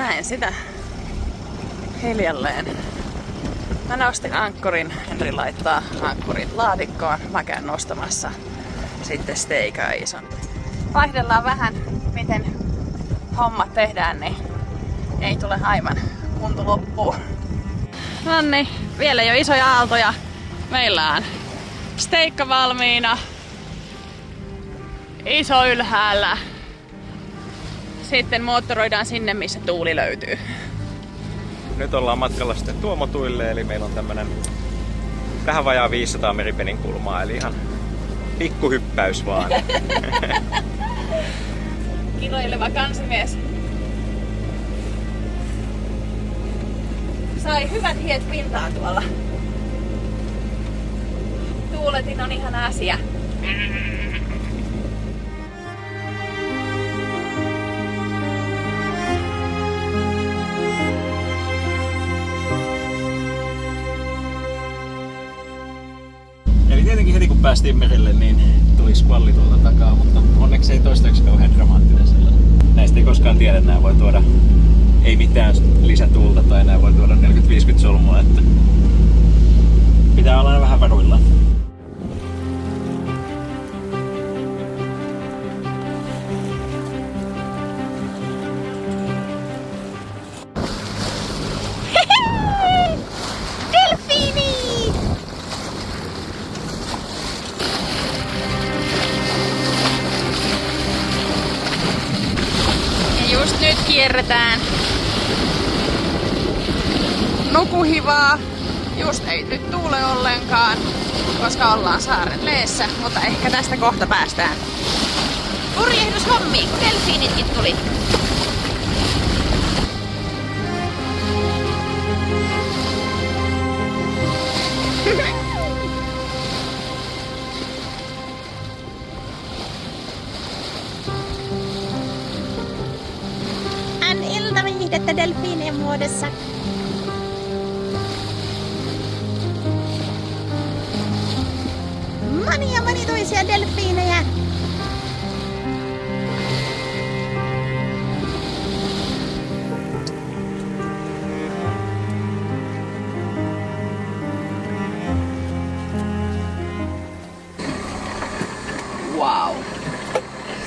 Näen sitä hiljalleen. Mä nostin ankkurin, Henri laittaa ankkurin laatikkoon. Mä käyn nostamassa sitten steikaa ison. Vaihdellaan vähän, miten hommat tehdään, niin ei tule aivan kunto loppuun. Nonni, vielä jo isoja aaltoja. Meillä on steikka valmiina. Iso ylhäällä. Sitten moottoroidaan sinne, missä tuuli löytyy. Nyt ollaan matkalla sitten Tuomotuille, eli meillä on tämmönen vähän vajaa 500 meripenin kulmaa, eli ihan pikkuhyppäys vaan. Kiloileva kansimies. Sai hyvät hiet pintaa tuolla. Tuuletin on ihan asia. Eli tietenkin heti kun päästiin merille, niin tuli skvalli tuolta takaa, mutta onneksi ei toistaiseksi kauhean dramaattinen sellainen. Näistä ei koskaan tiedä, nää voi tuoda ei mitään lisätuulta tai nää voi tuoda 40-50 solmua, että pitää olla vähän varuillaan. Just nyt kierretään Nukuhivaa. Just ei nyt tuule ollenkaan, koska ollaan saaren leessä, mutta ehkä tästä kohta päästään purjehdushommiin, kun delfiinitkin tuli. Iltaviihdettä delfiinien muodossa. Monitoisia delfiinejä. Wow.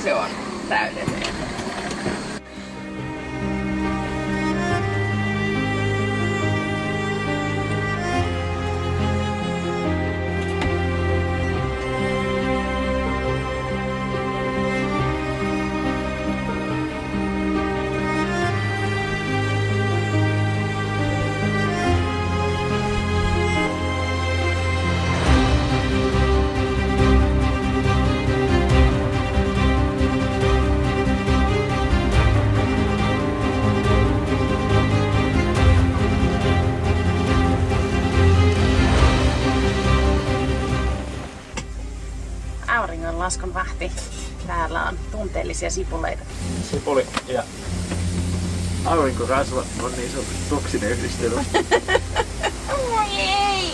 Se on täydellinen. Auringonlaskun vahti. Täällä on tunteellisia sipuleita. Sipuli ja aurinkorasva on niin sanottu toksinen yhdistely. Oi ei!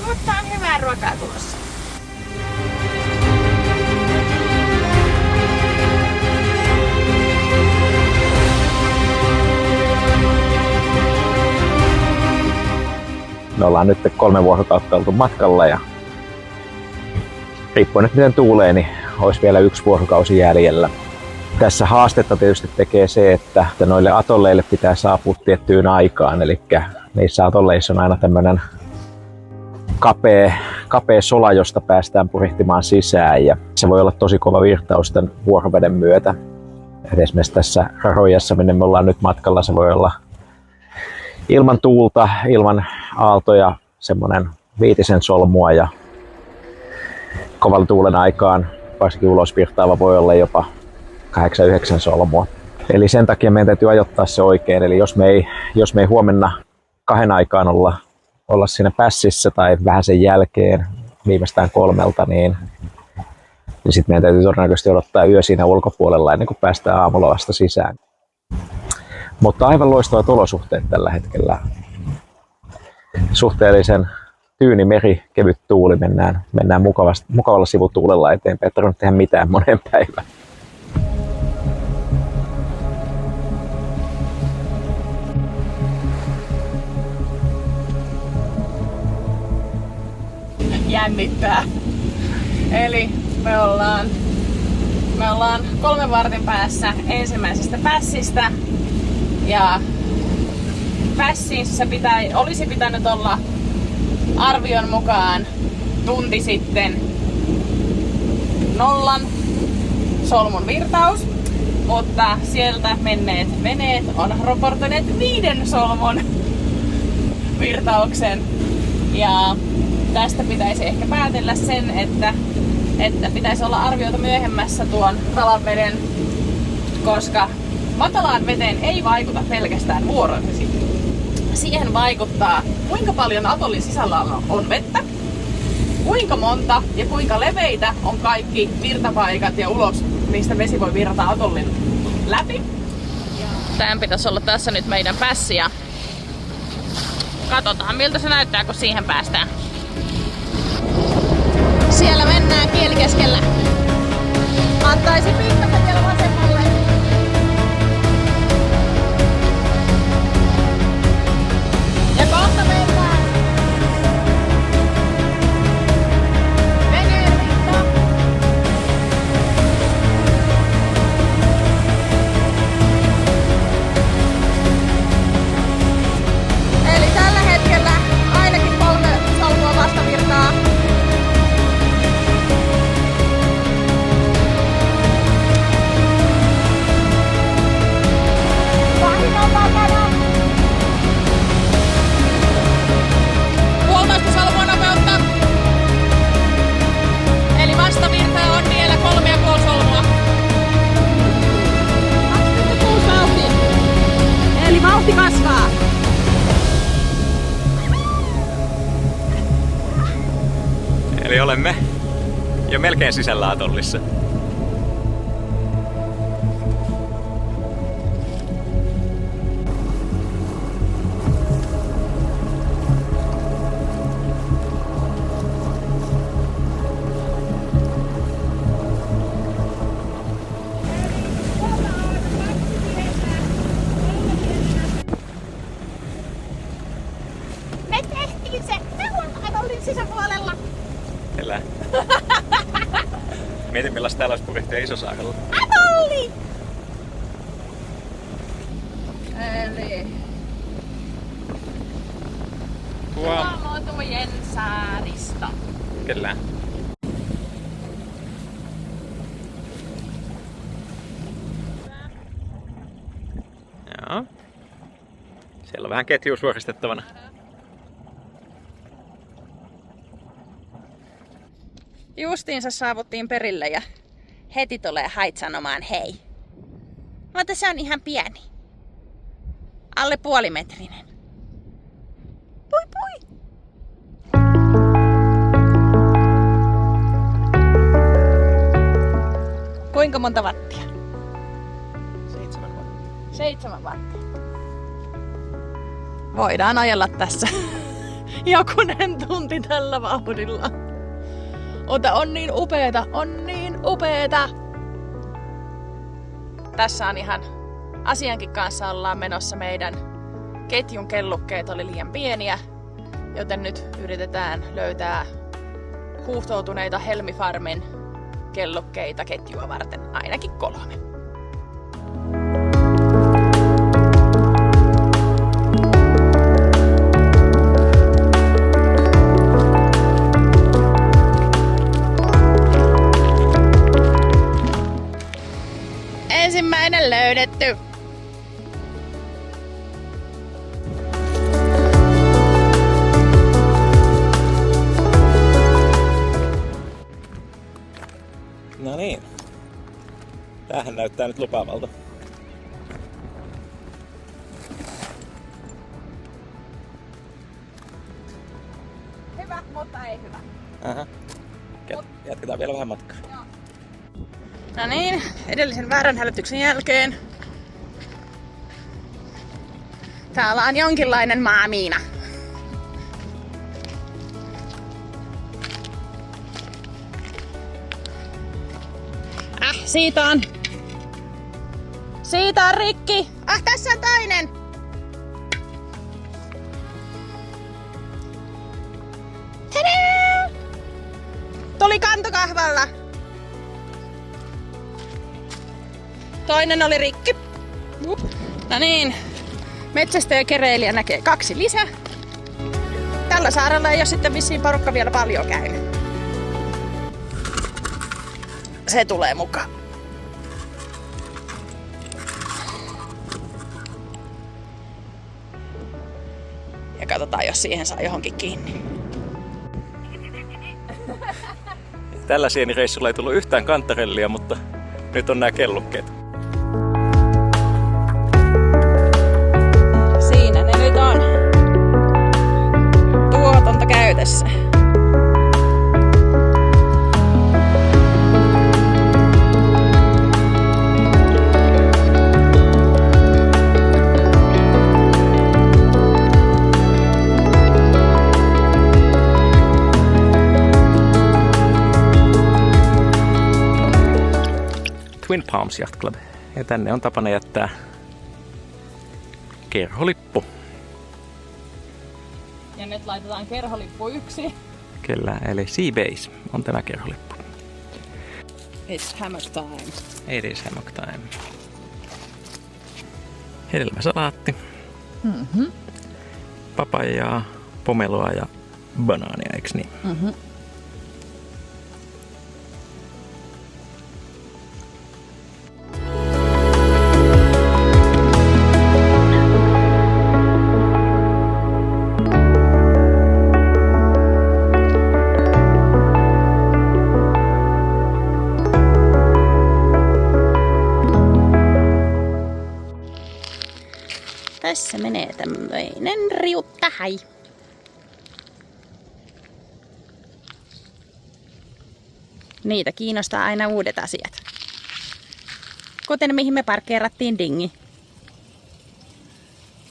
Mutta on hyvää ruokaa tulossa. Me ollaan nyt 3 vuorokautta oltu matkalla ja riippuen nyt miten tuulee, niin olisi vielä 1 vuorokausi jäljellä. Tässä haastetta tietysti tekee se, että noille atolleille pitää saapua tiettyyn aikaan, eli niissä atolleissa on aina tämmöinen kapea sola, josta päästään purjehtimaan sisään ja se voi olla tosi kova virtaus tämän vuoroveden myötä. Esimerkiksi tässä Rarojassa, minne me ollaan nyt matkalla, se voi olla ilman tuulta, ilman aaltoja, semmoinen 5 solmua ja kovan tuulen aikaan, varsinkin ulosvirtaava, voi olla jopa 8-9 solmua. Eli sen takia meidän täytyy ajoittaa se oikein. Eli jos me ei huomenna 2 aikaan olla siinä pässissä tai vähän sen jälkeen, viimeistään 3, niin sitten meidän täytyy todennäköisesti odottaa yö siinä ulkopuolella ennen kuin päästään aamulla vasta sisään. Mutta aivan loistavat olosuhteet tällä hetkellä. Suhteellisen tyyni meri, kevyt tuuli, mennään mukavalla sivutuulella eteenpäin. Ei tarvitse tehdä mitään moneen päivään. jännittää. Eli me ollaan 3 vartin päässä ensimmäisestä pässistä. Ja pässissä olisi pitänyt olla arvion mukaan tunti sitten 0 solmun virtaus, mutta sieltä menneet veneet on raportoineet 5 solmun virtauksen. Ja tästä pitäisi ehkä päätellä sen, että pitäisi olla arvioita myöhemmässä tuon kalanveden, koska matalaan veteen ei vaikuta pelkästään vuorovesi. Siihen vaikuttaa, kuinka paljon atollin sisällä on vettä, kuinka monta ja kuinka leveitä on kaikki virtapaikat ja ulos, mistä vesi voi virrata atollin läpi. Tämän pitäisi olla tässä nyt meidän pässi ja katsotaan miltä se näyttää, kun siihen päästään. Siellä mennään kielikeskellä. Antaisi pikkasen vielä vasemmalle. Ja kohta mennään veneen rintaan. Eli tällä hetkellä ainakin 3 solmua vastavirtaa. Eli vastavirtaa on vielä 3,5 solmua. 26 vauhti. Eli vauhti kasvaa. Eli olemme jo melkein sisällä atollissa. Me tehtiin se! Me olin sisäpuolella! Kyllä. Mietin millaista täällä olisi purjehtia Isosaarella. Atolli! Eli Wow. Kuomotujen saaristo. Kyllä. Joo. Siellä on vähän ketjua suoristettavana. Justiinsa saavuttiin perille ja heti tulee hait sanomaan hei. Mutta se on ihan pieni. Alle puolimetrinen. Pui pui! Kuinka monta wattia? 7 wattia. 7 wattia. Voidaan ajella tässä jokunen tunti tällä vauhdilla. Ota, on niin upeeta, on niin upeeta! Tässä on ihan asiankin kanssa ollaan menossa. Meidän ketjun kellukkeet oli liian pieniä, joten nyt yritetään löytää huuhtoutuneita Helmi-farmin kellukkeita ketjua varten, ainakin 3. Ensimmäinen löydetty. No niin. Tämähän näyttää nyt lupaavalta. Hyvä, mutta ei hyvä. Aha. Jatketaan vielä vähän matkaa. No niin, edellisen väärän hälytyksen jälkeen täällä on jonkinlainen maamiina. Siitä on rikki. Tässä on toinen. Tadaa! Tuli kantokahvalla. Toinen oli rikki. No niin. Metsästäjä kereilijä näkee 2 lisää. Tällä saarella ei ole sitten vissiin porukka vielä paljon käynyt. Se tulee mukaan. Ja katsotaan, jos siihen saa johonkin kiinni. Tällä sienireissulla ei tullut yhtään kantarellia, mutta nyt on nämä kellukkeet. Siinä ne nyt on. Tuotanto käytössä. Twin Palms Yacht Club. Ja tänne on tapana jättää kerholippu. Ja nyt laitetaan kerholippu 1. Kyllä, eli Seabase on tämä kerholippu. It's hammock time. It is hammock time. Hedelmäsalaatti. Papajaa, pomeloa ja banaania, eiks niin? Tässä menee tämmöinen riuttahai. Niitä kiinnostaa aina uudet asiat. Kuten mihin me parkkeerattiin dingi.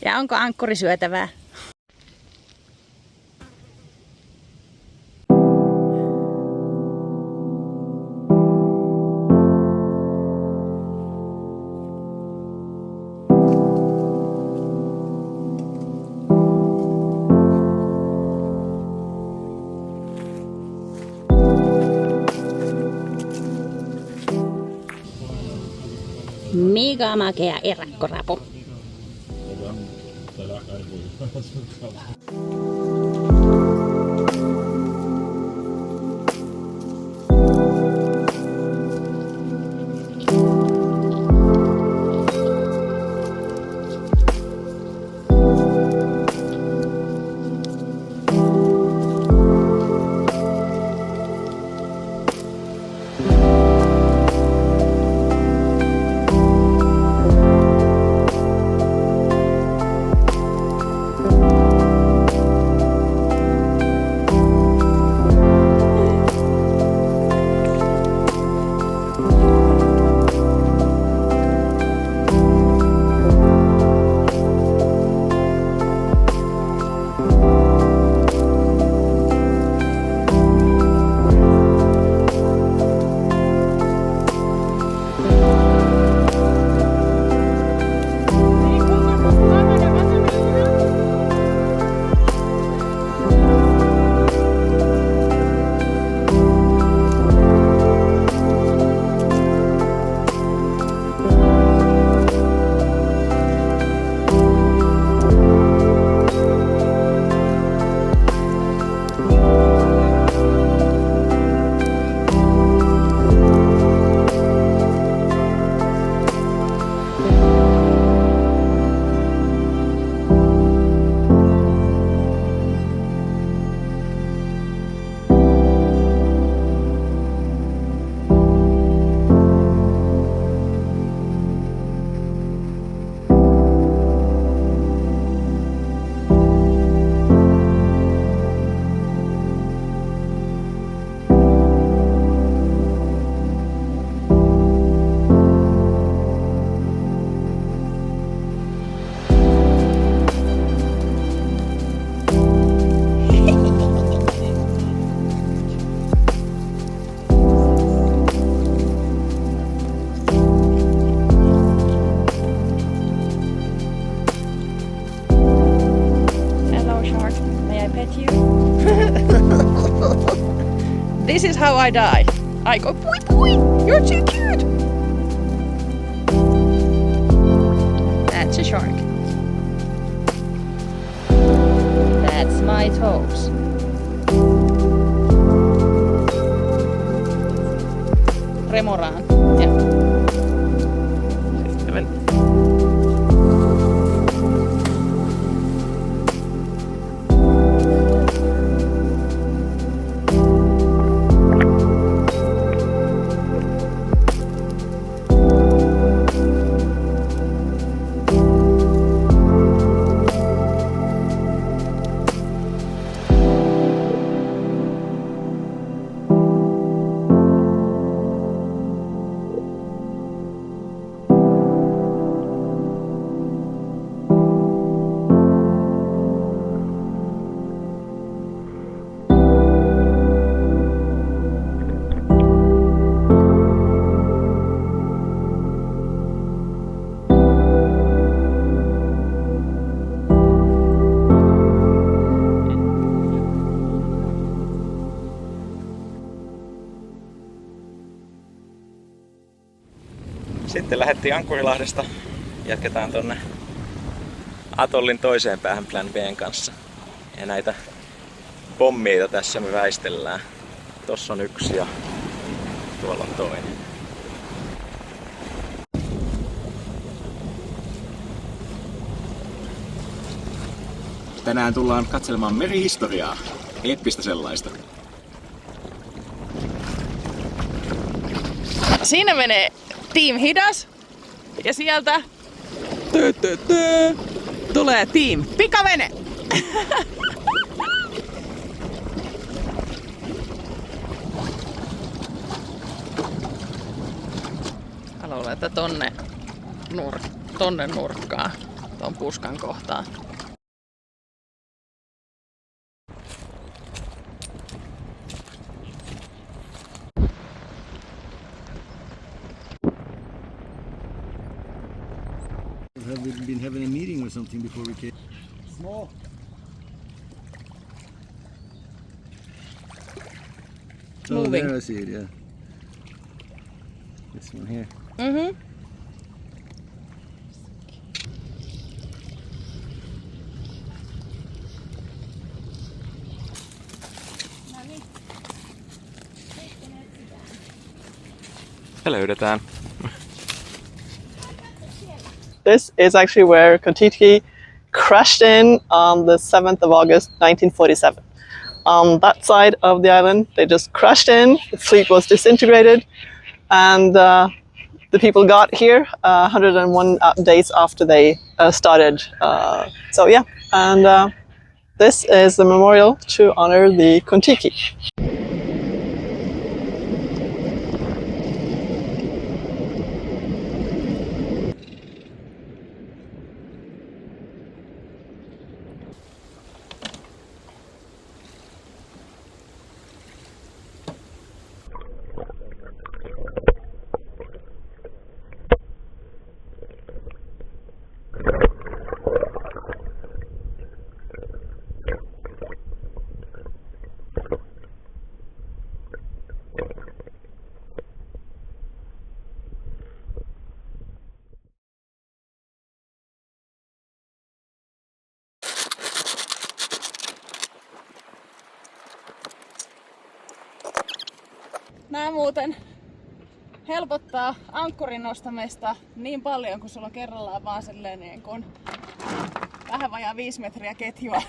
Ja onko ankkuri syötävää? Mega makea erakkorapu. This is how I die. I go pui pui. You're too cute. That's a shark. That's my toes. Remoraan. Ja. Sitten mennään. Sitten lähdettiin Ankkurilahdesta. Jatketaan tonne atollin toiseen päähän Plan B:n kanssa. Ja näitä pommeita tässä me väistellään. Tossa on yksi ja tuolla on toinen. Tänään tullaan katselemaan merihistoriaa. Eeppistä sellaista. Siinä menee Team Hidas. Ja sieltä tulee Team Pikavene. Mä luulen, että tonne nurkkaan, ton puskan kohtaan. Have we been having a meeting or something before we came? Small. Oh, Moving. there I see it, yeah. This one here. Mm-hmm. Ja löydetään. This is actually where Kon-Tiki crashed in on the 7th of August 1947. On that side of the island, they just crashed in, the fleet was disintegrated, and the people got here 101 days after they started. So yeah, and this is the memorial to honor the Kon-Tiki. Nää muuten helpottaa ankkurin nostamista niin paljon, kun sulla on kerrallaan vaan silleen niin kuin vähän vajaa 5 metriä ketjua.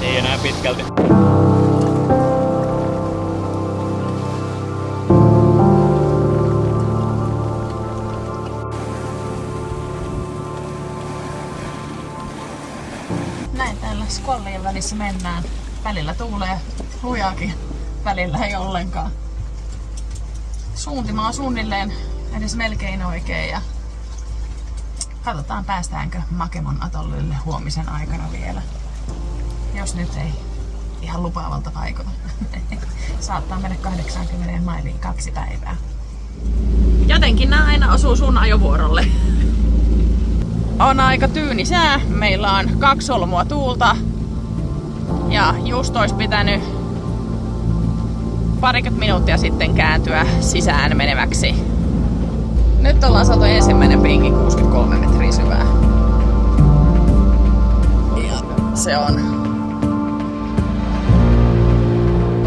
Ei enää pitkälti. Näin täällä skollien välissä mennään. Välillä tuulee lujaakin, välillä ei ollenkaan. Suuntima on suunnilleen edes melkein oikein ja katsotaan päästäänkö Makemon atollille huomisen aikana vielä. Jos nyt ei ihan lupaavalta vaikuta. Saattaa mennä 80 mailiin 2 päivää. Jotenkin nää aina osuu sun ajovuorolle. On aika tyyni sää. Meillä on 2 solmua tuulta. Ja just ois pitänyt parikymmentä minuuttia sitten kääntyä sisään meneväksi. Nyt ollaan saatu ensimmäinen pinki 63 metriä syvää. Ja se on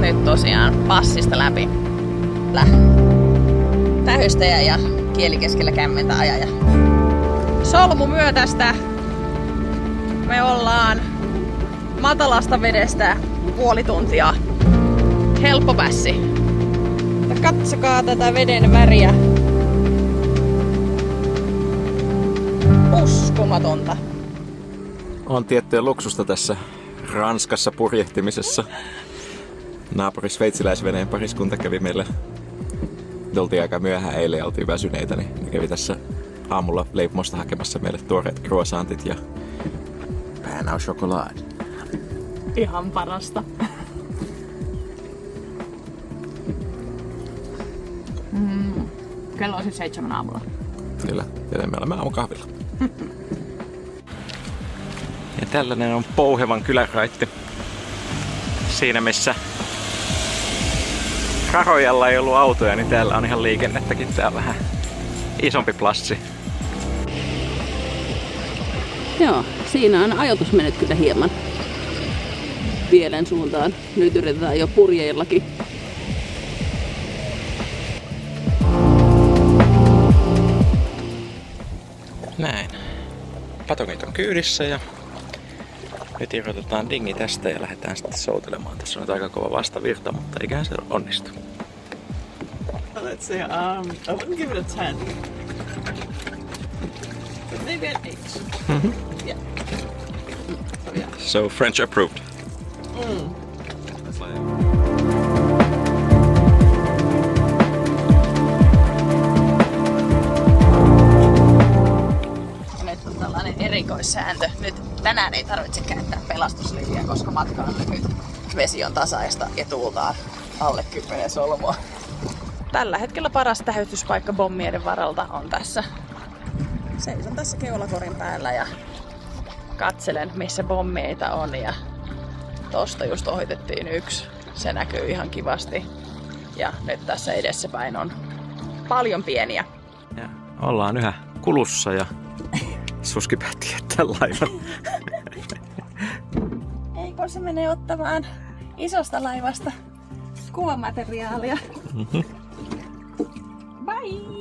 nyt tosiaan passista läpi. Tähystäjä ja kieli keskellä kämmentä ajaja. Solmumyötästä me ollaan matalasta vedestä puoli tuntia. Helppo pässi. Katsokaa tätä veden väriä. Uskomatonta. On tiettyä luksusta tässä Ranskassa purjehtimisessa. Naapuri sveitsiläisveneen pariskunta kävi meille. Me oltiin aika myöhään eilen ja oltiin väsyneitä, niin ne kävi tässä aamulla leipomosta hakemassa meille tuoreet croissantit ja pain au chocolat. Ihan parasta. Kello on siis 7 aamulla. Kyllä, joten me olemme aamukahvilla. Ja tällainen on Pouhevan kyläraitti. Siinä missä Rarojalla ei ollut autoja, niin täällä on ihan liikennettäkin. Tää on vähän isompi plassi. Joo, siinä on ajoitus mennyt kyllä hieman pielen suuntaan. Nyt yritetään jo purjeillakin. Näin. Patongit on kyydissä ja nyt irrotetaan dingi tästä ja lähdetään sitten soutelemaan. Tässä on nyt aika kova vastavirta, mutta eiköhän se onnistu. Let's see, I wouldn't give it a 10. But maybe an 8. Yeah. So yeah. So French approved. Nyt on tällainen erikoissääntö. Nyt tänään ei tarvitse käyttää pelastusliiviä, koska matka on lyhyt. Vesi on tasaista ja tuultaan alle 10 solmua. Tällä hetkellä paras tähytyspaikka bommien varalta on tässä. Seison tässä keulakorin päällä ja katselen, missä bommeita on. Ja tosta just ohitettiin yksi. Se näkyy ihan kivasti. Ja nyt tässä edessäpäin on paljon pieniä. Ja ollaan yhä kulussa ja Suski päätti jättää laivan. Eikö se menee ottamaan isosta laivasta kuvamateriaalia? Bye!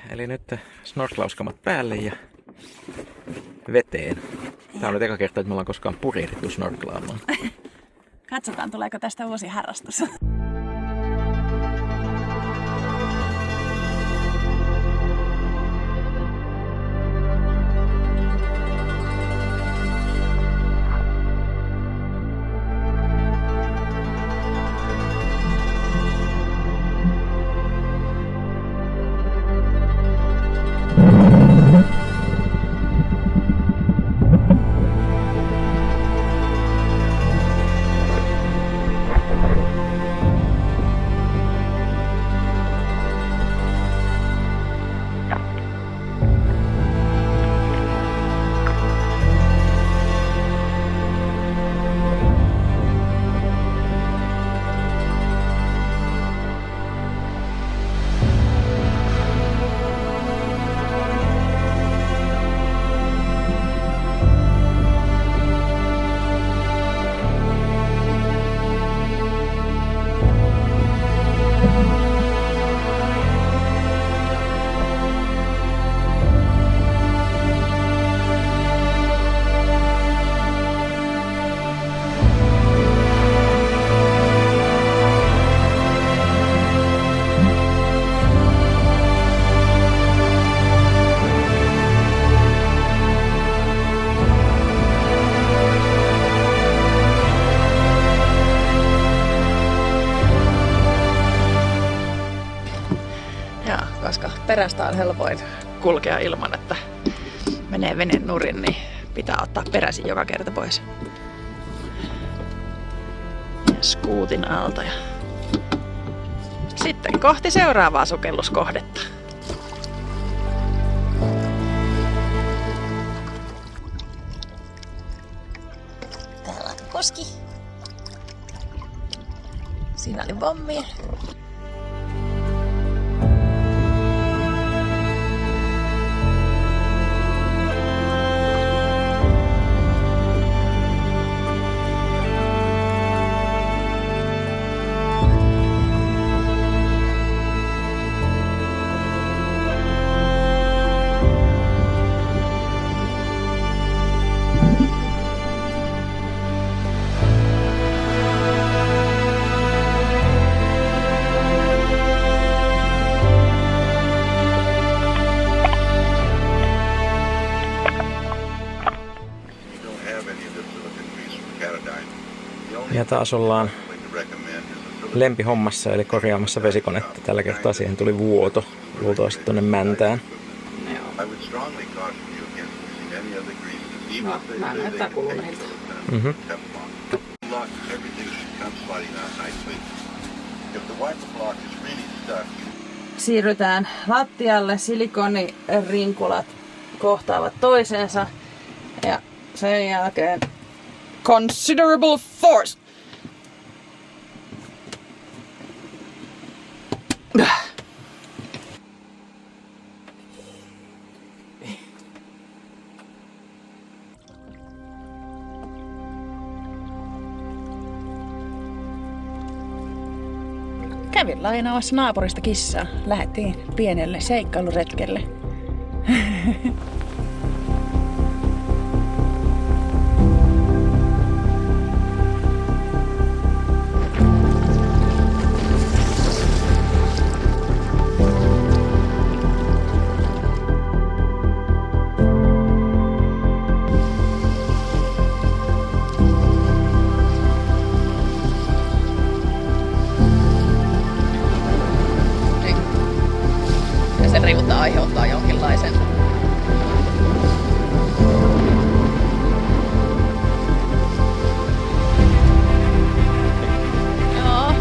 Eli nyt snorklauskamat päälle ja veteen. Tää on nyt eka kerta, että me ollaan koskaan purjehdittu snorklaamaan. Katsotaan, tuleeko tästä uusi harrastus. perästä on helpoin kulkea ilman, että menee veneen nurin, niin pitää ottaa peräsi joka kerta pois. Ja skuutin alta ja sitten kohti seuraavaa sukelluskohdetta. Täällä on koski. Siinä oli pommi. Ja taas ollaan lempihommassa, eli korjaamassa vesikonetta. Tällä kertaa siihen tuli vuoto. Luultavasti tuonne Mäntään. Mä näyttää kuluneilta. Siirrytään lattialle. Silikonirinkulat kohtaavat toisensa. Ja sen jälkeen considerable force. Kävin lainaamassa naapurista kissaa. Lähdettiin pienelle seikkailuretkelle. Se riuta aiheuttaa jonkinlaisen joo.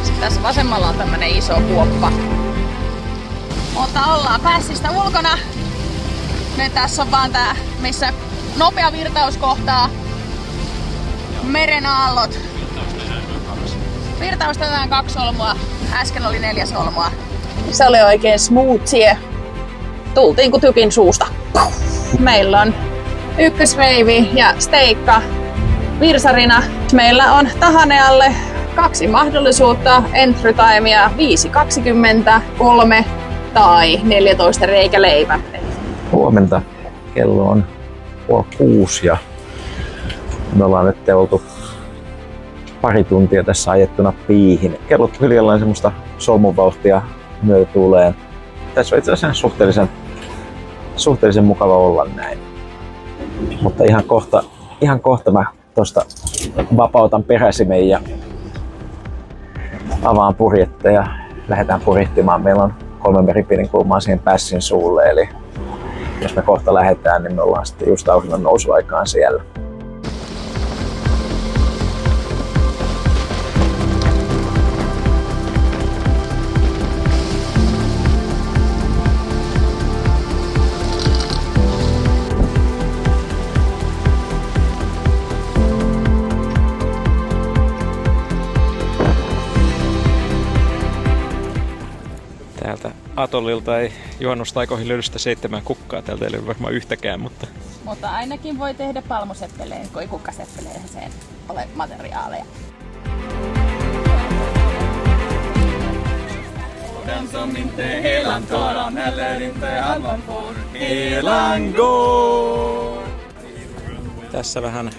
Sitten tässä vasemmalla on tämmönen iso kuoppa. Mutta ollaan pässistä ulkona. Nyt tässä on vaan tää, missä nopea virtaus kohtaa meren aallot. Virtausta tehdään 2 solmua. Äsken oli 4 solmua. Se oli oikein smoothie. Tultiin kuin tykin suusta. Meillä on ykkösveivi ja steikka virsarina. Meillä on Tahanealle 2 mahdollisuutta. Entry timea 5.20, 3 tai 14 reikäleipä. Huomenta. Kello on 5:30 ja me ollaan nyt oltu pari tuntia tässä ajettuna piihin. Kellot hiljallaan semmoista solmunvauhtia myötätuuleen. Tässä on itse asiassa suhteellisen mukava olla näin. Mutta ihan kohta mä tosta vapautan peräsimen ja avaan purjetta ja lähdetään purjehtimaan. Meillä on 3 meripinin kulmaa siihen pässin suulle, eli jos me kohta lähdetään, niin me ollaan sitten just auringon nousuaikaan siellä. Täältä atollilta ei juhannustaikoihin löydy sitä 7 kukkaa. Täältä ei löydy varmaan yhtäkään, mutta ainakin voi tehdä palmuseppeleen, kun ei kukkaseppeleen sen ole materiaaleja. Tässä vähän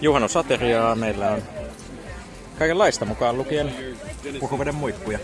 juhannusateriaa. Meillä on kaikenlaista mukaan lukien Purhuveden muikkuja.